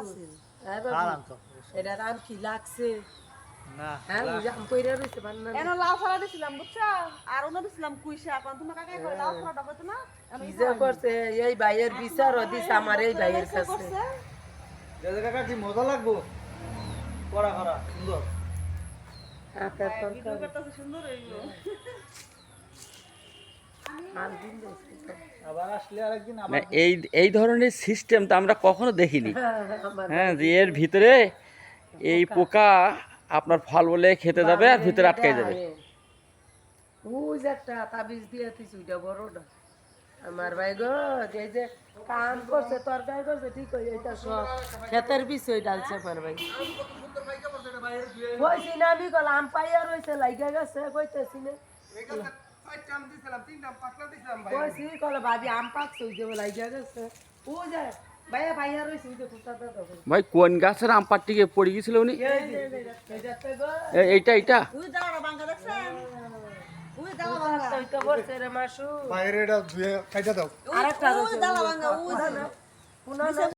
আছিল হ্যাঁ আর বাবু আনতো এটা আম কি লাগছে না হ্যাঁ আম কইরা রইছে বান্না এনো লাউ ফলা দিছিলাম বুঝছো আর অন্য দিছিলাম কুই শাক কোন তোমার কাকাই কই লাউ ফলাটা কইতো না আমি কি যে করছে এই ভাইয়ের বিচার দিস আমার এই ভাইয়ের কাছে করছে দাদা কাকা কি মজা লাগবো করা করা সুন্দর আকার ভিডিও তরকারি করতেছে সুন্দর হইলো মাল দিন দিয়েছে তো। আবার আসলে আরেকদিন না আবার এই এই ধরনের সিস্টেম তো আমরা কখনো দেখিনি আমার হ্যাঁ যে এর ভিতরে এই পোকা আপনার ফল বলে খেতে যাবে আর ভিতরে আটকে যাবে ওই যে একটা তাবিজ দিয়ে দিছি ওইটা বড়টা আমার ভাই গো এই যে কাম করছে তরকারি করছে ঠিক হয়ে এটা সব ক্ষেতের বিষয় ডালছে আমার ভাই কইছি না আমি গেল আম পাইয়া রয়েছে লাইগা গেছে কইতেছি না কইছি কলে ভাবি আম পাকছে ওই যে লাইগা গেছে ও যে ভাইয়া ভাইয়া রয়েছে ওই যে কুত্তাটা দেখো ভাই কোন গাছের আম পাট্টিকে পড়ে গেছিল উনি এইটাতে গো এইটা এইটা উই দাঁড়া বাঙ্গা দেখছেন উই দাঁড়া বাঙ্গা ওইটা বলছে রে মাসু বাইরে এটা ধুয়ে খাইতে দাও আরেকটা উই দাঁড়া বাঙ্গা উই পুনা